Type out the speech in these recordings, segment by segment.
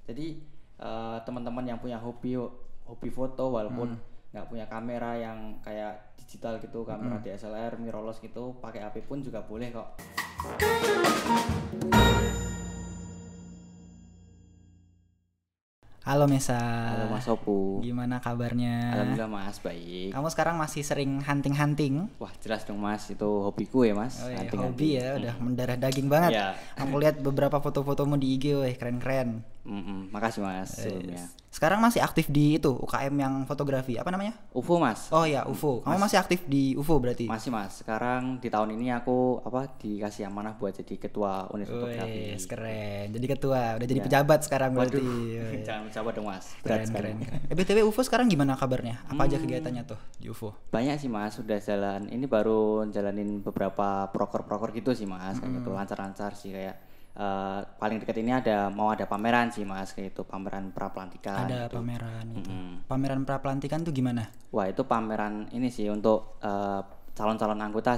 Jadi teman-teman yang punya hobi foto walaupun nggak punya kamera yang kayak digital gitu, kamera DSLR, mirrorless gitu, pakai HP pun juga boleh kok. Halo Mesa. Halo Mas Opu. Gimana kabarnya? Alhamdulillah Mas, baik. Kamu sekarang masih sering hunting-hunting? Wah jelas dong Mas, itu hobiku ya Mas. Oh iya, Hunting-hunting. hobi ya, udah mendarah daging banget. Iya. Aku lihat beberapa foto-fotomu di IG, weh, keren-keren. Makasih Mas sebelumnya. Sekarang masih aktif di itu, UKM yang fotografi, apa namanya? UFO Mas. Oh ya, UFO. Kamu masih aktif di UFO berarti? Masih Mas. Sekarang di tahun ini aku dikasih amanah buat jadi ketua unit fotografi. Wih, keren. Jadi ketua, udah jadi Ya. pejabat sekarang berarti. Waduh, jangan coba dong Mas. Berat Keren, sekali. keren. BTW UFO sekarang gimana kabarnya? Apa aja kegiatannya tuh di UFO? Banyak sih Mas, sudah jalan. Ini baru jalanin beberapa proker-proker gitu sih Mas, kayak gitu lancar-lancar sih kayak paling dekat ini mau ada pameran sih Mas, kayak itu pameran prapelantikan Ada gitu. pameran gitu. Pameran prapelantikan tuh gimana? Wah, itu pameran ini sih untuk calon-calon anggota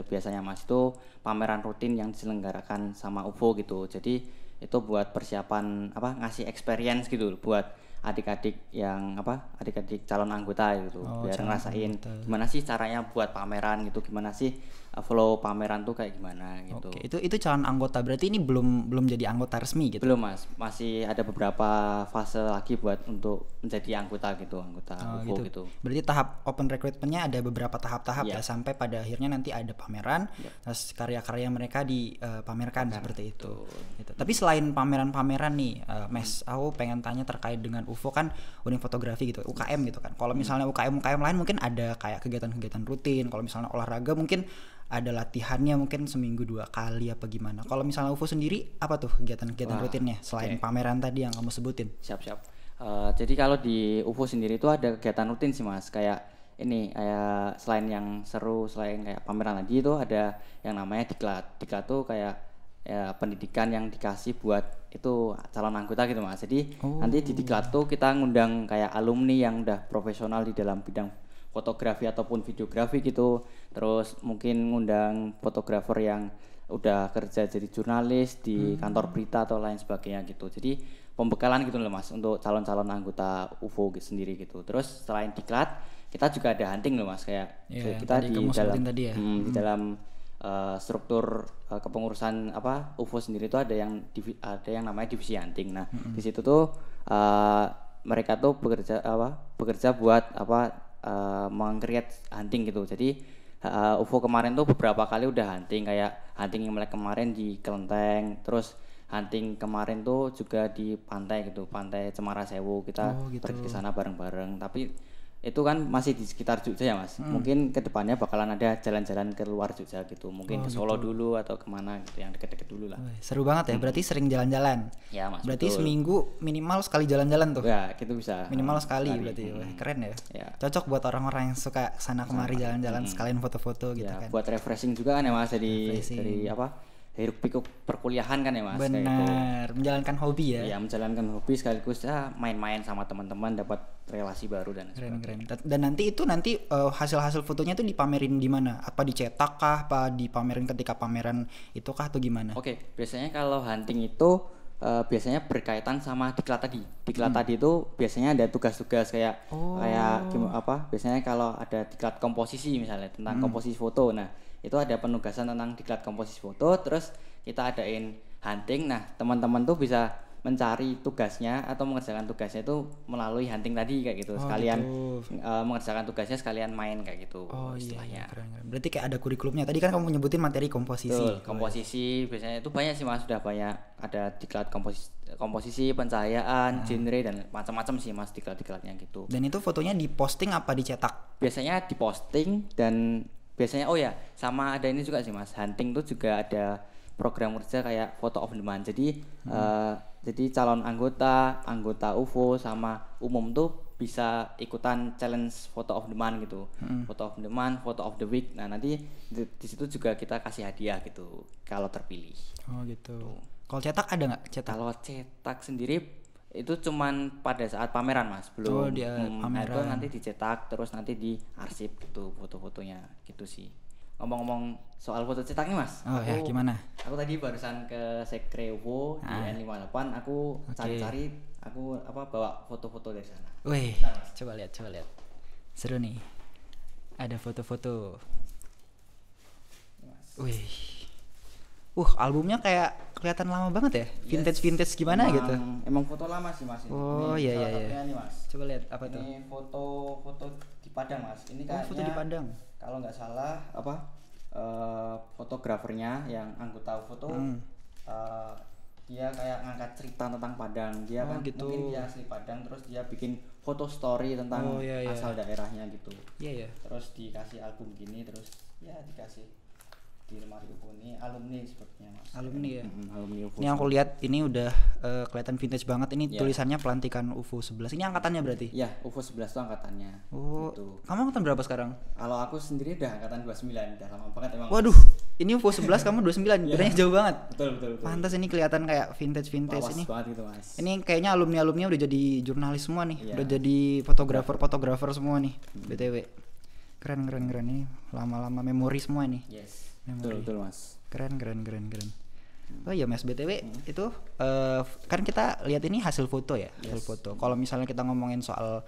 biasanya Mas, itu pameran rutin yang diselenggarakan sama UFO gitu. Jadi itu buat persiapan ngasih experience gitu buat adik-adik calon anggota gitu, Oh, biar calon ngerasain anggota. gimana sih caranya buat pameran gitu, gimana sih flow pameran tuh kayak gimana gitu. Oke, itu calon anggota berarti ini belum jadi anggota resmi gitu. Belum Mas, masih ada beberapa fase lagi buat untuk menjadi anggota Oh, UFO gitu. Berarti tahap open recruitment-nya ada beberapa tahap-tahap Iya. ya sampai pada akhirnya nanti ada pameran, terus karya-karya mereka dipamerkan seperti itu. Gitu. Tapi selain pameran-pameran nih, Mes, aku pengen tanya terkait dengan UFO kan unit fotografi gitu, UKM gitu kan. Kalau misalnya UKM lain mungkin ada kayak kegiatan-kegiatan rutin. Kalau misalnya olahraga mungkin ada latihannya mungkin seminggu 2 kali apa gimana. Kalau misalnya UFO sendiri apa tuh kegiatan-kegiatan rutinnya selain pameran tadi yang kamu sebutin? Siap-siap. Jadi kalau di UFO sendiri itu ada kegiatan rutin sih Mas, kayak ini kayak selain yang seru, selain kayak pameran tadi itu ada yang namanya diklat. Diklat tuh kayak ya, pendidikan yang dikasih buat itu calon anggota gitu Mas. Jadi nanti di diklat tuh kita ngundang kayak alumni yang udah profesional di dalam bidang fotografi ataupun videografi gitu. Terus mungkin ngundang fotografer yang udah kerja jadi jurnalis di kantor berita atau lain sebagainya gitu. Jadi pembekalan gitu loh Mas untuk calon-calon anggota UFO sendiri gitu. Terus selain diklat kita juga ada hunting loh Mas, kayak Iya, kita tadi di kamu dalam sebutin tadi ya. di dalam struktur kepengurusan UFO sendiri itu ada yang namanya divisi hunting. Nah, di situ tuh mereka tuh bekerja buat meng-create hunting gitu. Jadi UFO kemarin tuh beberapa kali udah hunting, kayak hunting yang mulai kemarin di Kelenteng, terus hunting kemarin tuh juga di pantai gitu, Pantai Cemara Sewu. Kita pergi ke sana bareng-bareng. Tapi itu kan masih di sekitar Jogja ya Mas. Mungkin kedepannya bakalan ada jalan-jalan ke luar Jogja gitu. Mungkin ke Solo dulu atau kemana gitu yang deket-deket dulu lah. Wih, seru banget ya, berarti sering jalan-jalan. Ya Mas. Berarti betul. seminggu minimal sekali jalan-jalan tuh. Ya gitu bisa. Minimal sekali berarti. Wah, keren ya. Ya. Cocok buat orang-orang yang suka sana kemari jalan-jalan sekalian foto-foto gitu Ya, kan. buat refreshing juga kan ya Mas, dari Refreshing. hiruk pikuk perkuliahan kan ya Mas, kayak gitu. Benar, menjalankan hobi ya. Ya menjalankan hobi sekaligus main-main sama teman-teman, dapat relasi baru dan Keren. Dan nanti hasil-hasil fotonya tuh dipamerin di mana? Apa dicetak kah? Apa dipamerin ketika pameran itu kah atau gimana? Oke, biasanya kalau hunting itu biasanya berkaitan sama diklat tadi. Diklat tadi itu biasanya ada tugas-tugas biasanya kalau ada diklat komposisi misalnya tentang komposisi foto. Nah, itu ada penugasan tentang diklat komposisi foto, terus kita adain hunting. Nah, teman-teman tuh bisa mencari tugasnya atau mengerjakan tugasnya itu melalui hunting tadi kayak gitu. Sekalian mengerjakan tugasnya sekalian main kayak gitu istilahnya. Keren. Berarti kayak ada kurikulumnya. Tadi kan kamu nyebutin materi komposisi. Betul, komposisi biasanya itu banyak sih Mas, sudah banyak, ada diklat komposisi, pencahayaan, genre dan macam-macam sih Mas diklat-diklatnya gitu. Dan itu fotonya diposting apa dicetak? Biasanya diposting dan biasanya sama ada ini juga sih Mas, hunting tuh juga ada program kerja kayak photo of demand. Jadi calon anggota UFO sama umum tuh bisa ikutan challenge photo of demand gitu. Photo of demand, photo of the week. Nah, nanti di situ juga kita kasih hadiah gitu kalau terpilih. Oh gitu. Kalau cetak ada nggak cetak? Kalau cetak sendiri itu cuman pada saat pameran Mas, belum. Pameran. Itu nanti dicetak terus nanti diarsip gitu foto-fotonya gitu sih. ngomong-ngomong soal foto cetak nih Mas. Oh ya, gimana? Aku tadi barusan ke Sekre UFO di N58, aku cari-cari, aku bawa foto-foto dari sana. Wih, coba lihat. Seru nih. Ada foto-foto. Wih. Albumnya kayak kelihatan lama banget ya. Vintage gimana gitu. Emang foto lama sih Mas ini. Oh iya. Nih, Mas. Coba lihat apa tuh? Ini foto di Padang Mas. Ini kayaknya foto di Padang. Kalau nggak salah fotografernya yang anggota foto dia kayak ngangkat cerita tentang Padang. Dia kan gitu. mungkin dia asli Padang, terus dia bikin foto story tentang asal daerahnya gitu. Iya. Terus dikasih album gini, terus ya dikasih di lemari UFO ini alumni sepertinya Mas. Alumni ya. Alumni UFO. Ini aku lihat ini udah kelihatan vintage banget. Ini tulisannya pelantikan UFO 11. Ini angkatannya berarti? Iya, UFO 11 itu angkatannya. Oh. Gitu. Kamu angkatan berapa sekarang? Kalau aku sendiri udah angkatan 29, udah lama banget emang. Waduh, ini UFO 11 kamu 29. Bedanya jauh banget. Betul. Pantas ini kelihatan kayak vintage Lawas ini. Banget gitu, Mas. Ini kayaknya alumni-alumni udah jadi jurnalis semua nih. Udah jadi fotografer semua nih. BTW. Keren ini lama-lama memori semua nih. Yes. Memori. Betul, Mas. Keren. Oh iya Mas, BTW itu kan kita lihat ini hasil foto ya, hasil foto. Kalau misalnya kita ngomongin soal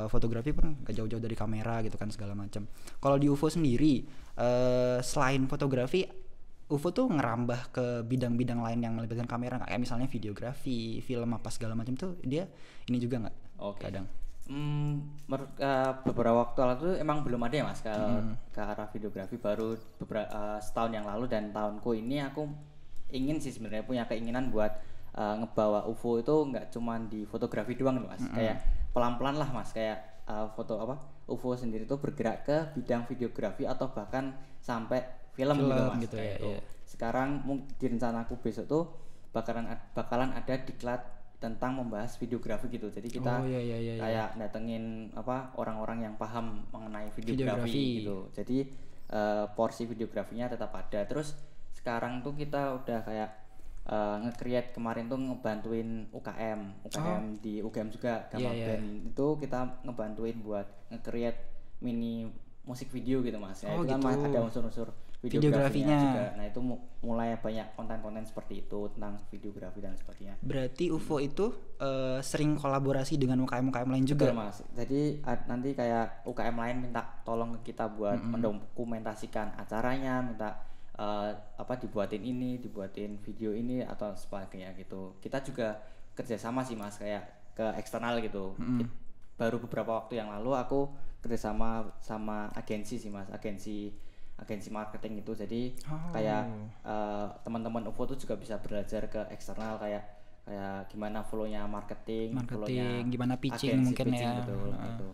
fotografi pun gak jauh-jauh dari kamera gitu kan segala macam. Kalau di UFO sendiri selain fotografi, UFO tuh ngerambah ke bidang-bidang lain yang melibatkan kamera nggak? Kayak misalnya videografi, film apa segala macam tuh dia ini juga nggak? Kadang. Beberapa waktu lalu emang belum ada ya Mas ke arah videografi, baru setahun yang lalu, dan tahunku ini aku ingin sih sebenarnya punya keinginan buat ngebawa UFO itu nggak cuma di fotografi doang Mas. Kayak pelan-pelan lah Mas, kayak UFO sendiri tuh bergerak ke bidang videografi atau bahkan sampai film gitu Mas. Gitu ya, itu. Sekarang di rencanaku besok tuh bakalan ada diklat tentang membahas videografi gitu. Jadi kita kayak datengin orang-orang yang paham mengenai videografi gitu. Jadi porsi videografinya tetap ada. Terus sekarang tuh kita udah kayak nge-create, kemarin tuh ngebantuin UKM di UGM juga Gamal Band. Itu kita ngebantuin buat nge-create mini musik video gitu Mas. Ya, itu kan ada unsur-unsur videografinya juga. Nah itu mulai banyak konten-konten seperti itu tentang videografi dan sebagainya. Berarti UFO itu sering kolaborasi dengan UKM lain juga? Betul Mas. Jadi nanti kayak UKM lain minta tolong ke kita buat mendokumentasikan acaranya, minta dibuatin video ini atau sebagainya gitu. Kita juga kerjasama sih Mas, kayak ke eksternal gitu. Baru beberapa waktu yang lalu aku kerjasama sama agensi sih Mas, agensi marketing itu. Jadi kayak teman-teman UFO tuh juga bisa belajar ke eksternal, kayak gimana flow-nya marketing, flow-nya gimana pitching mungkin ya. Gitu.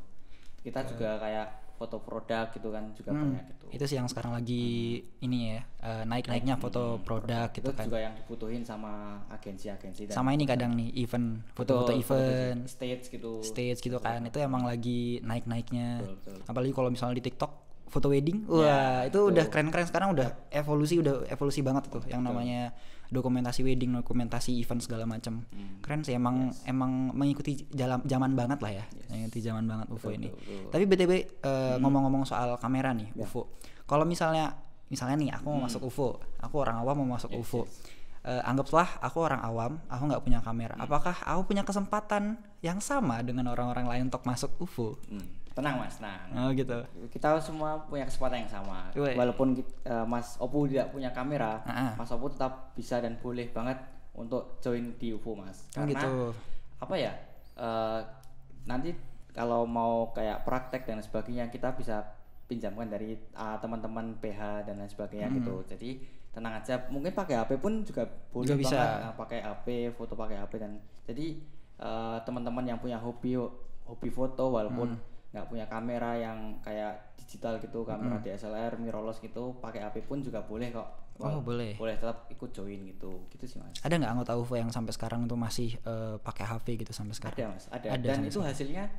Kita juga kayak foto produk gitu kan juga banyak gitu. Itu sih yang sekarang lagi ini ya, naik-naiknya foto produk gitu kan. Itu juga yang dibutuhin sama agensi-agensi. Sama ini kadang nih event, foto-foto event, stage gitu kan. Itu emang lagi naik-naiknya. Betul. Apalagi kalau misalnya di TikTok foto wedding, wah itu udah keren-keren sekarang, udah evolusi banget tuh yang namanya dokumentasi wedding, dokumentasi event segala macam. Keren sih emang mengikuti zaman banget lah ya. Mengikuti zaman banget UFO ini. Tapi BTW ngomong-ngomong soal kamera nih UFO. Kalau misalnya nih aku mau masuk UFO, aku orang awam mau masuk UFO. Anggaplah aku orang awam, aku nggak punya kamera. Apakah aku punya kesempatan yang sama dengan orang-orang lain untuk masuk UFO? Tenang Mas, gitu. Kita semua punya kesempatan yang sama. Walaupun Mas Opu tidak punya kamera, Mas Opu tetap bisa dan boleh banget untuk join di UFO Mas. Karena nanti kalau mau kayak praktek dan sebagainya, kita bisa pinjamkan dari teman-teman PH dan lain sebagainya gitu. Jadi tenang aja, mungkin pakai HP pun juga boleh banget, pakai HP, foto pakai HP. Dan jadi teman-teman yang punya hobi foto walaupun nggak punya kamera yang kayak digital gitu, kamera DSLR, mirrorless gitu, pakai HP pun juga boleh kok. Boleh tetap ikut join gitu sih Mas. Ada nggak anggota UFO yang sampai sekarang tuh masih pakai HP gitu sampai sekarang? Ada Mas, ada. Dan itu hasilnya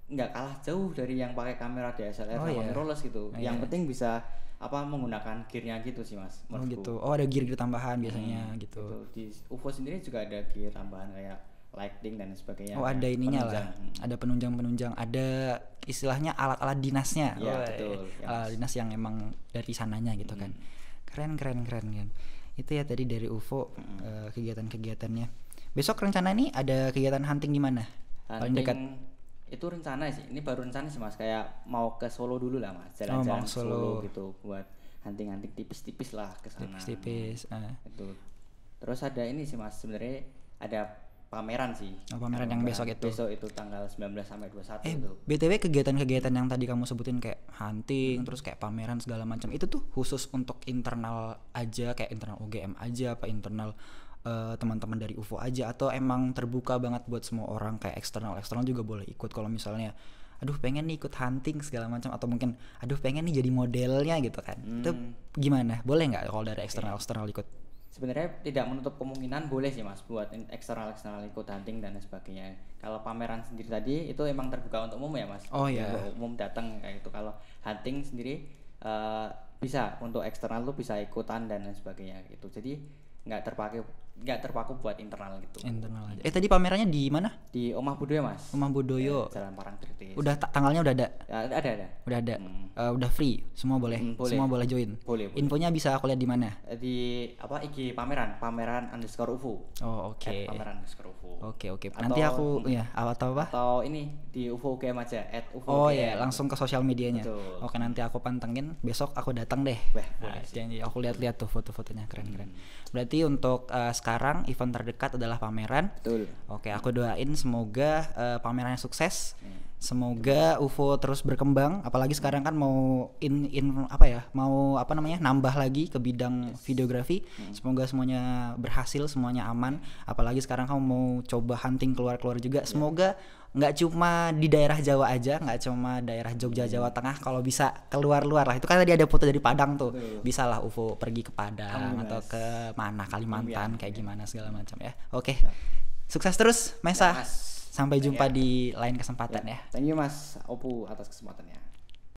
nggak kalah jauh dari yang pakai kamera DSLR sama mirrorless gitu. Yang penting bisa menggunakan gearnya gitu sih Mas. Gitu. Ada gear tambahan biasanya gitu. Di UFO sendiri juga ada gear tambahan kayak lighting dan sebagainya. Oh ada ininya penunjang. lah, ada penunjang-penunjang, ada istilahnya alat-alat dinasnya. Iya, Woy, betul, ya, alat Mas. dinas yang emang dari sananya gitu kan. Keren kan. Itu ya tadi dari UFO kegiatan-kegiatannya. Besok rencana nih ada kegiatan hunting di mana? Paling dekat. Itu rencana sih, ini baru rencana sih Mas, kayak mau ke Solo dulu lah Mas, mau jalan-jalan ke Solo. Solo gitu buat hunting-hunting tipis-tipis lah ke sana. Tipis-tipis. Itu. Terus ada ini sih Mas, sebenarnya ada pameran sih. Oh, pameran yang besok itu. Besok itu tanggal 19 sampai 21 itu. BTW kegiatan-kegiatan yang tadi kamu sebutin kayak hunting, terus kayak pameran segala macam, itu tuh khusus untuk internal aja, kayak internal UGM aja, apa internal teman-teman dari UFO aja, atau emang terbuka banget buat semua orang, kayak eksternal juga boleh ikut kalau misalnya aduh pengen nih ikut hunting segala macam, atau mungkin aduh pengen nih jadi modelnya gitu kan. Itu gimana? Boleh nggak kalau dari eksternal ikut? Sebenarnya tidak menutup kemungkinan, boleh sih Mas buat eksternal ikut hunting dan sebagainya. Kalau pameran sendiri tadi itu emang terbuka untuk umum ya Mas. Oh iya. Untuk umum datang kayak gitu. Kalau hunting sendiri bisa untuk eksternal tuh bisa ikutan dan lain sebagainya gitu. Jadi nggak terpaku buat internal gitu. Internal aja. Tadi pamerannya di mana? Di Omah Budoyo Mas. Omah Budoyo. Jalan Parangtritis. Udah tanggalnya udah ada. Ya, ada. Udah ada. Udah free, semua boleh. Boleh. Semua boleh join. Boleh. Infonya bisa aku lihat di mana? Di IG pameran_UFO. Oh, oke. @pameran_UFO. Oke. Nanti aku ya atau apa? Atau ini di UFO UGM aja @UFO. Oh iya, langsung ke sosial medianya. Betul. Oke, nanti aku pantengin. Besok aku datang deh. Wah, boleh sih. Janji aku lihat-lihat tuh foto-fotonya keren-keren. Berarti untuk sekarang event terdekat adalah pameran. Betul. Oke, aku doain semoga pamerannya sukses. Semoga UFO terus berkembang, apalagi sekarang kan mau nambah lagi ke bidang videografi. Semoga semuanya berhasil, semuanya aman. Apalagi sekarang kamu mau coba hunting keluar-keluar juga. Semoga nggak cuma di daerah Jawa aja, nggak cuma daerah Jogja, Jawa Tengah. Kalau bisa keluar-luar lah. Itu kan tadi ada foto dari Padang tuh. Bisa lah UFO pergi ke Padang atau ke mana Kalimantan, kayak gimana segala macam ya. Oke, sukses terus Mesa. Ya, Mas. Sampai jumpa di lain kesempatan ya. Thank you Mas Opu atas kesempatannya.